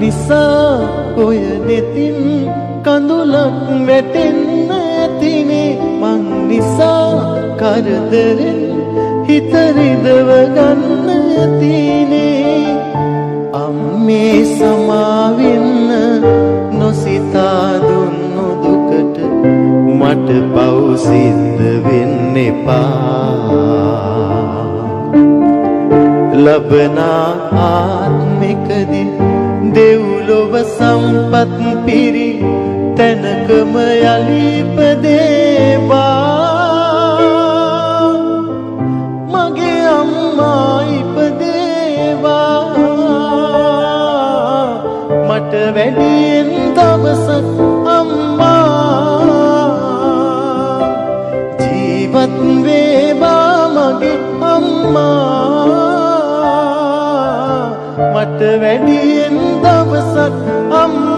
නිසා ඔය නෙතින් කඳුලක් වැටෙන්න ඇතිනේ මං නිසා කරදරෙන් හිත රිදව ගන්න ඇතිනේ අම්මේ සමාවෙන්න නොසිතා දුන්නු දුකට මට පව් සිද්ධ වෙන්න එපා ලබන ආත්මිකදී දෙව්ලොව සම්පත් පිරි තැනකම යලි ඉපදේවා මගේ අම්මා ඉපදේවා මට වැඩියෙන් දවසක් අම්මා ජීවත් වේවා මගේ අම්මා මට වැඩියෙන් දවසක් අම්මා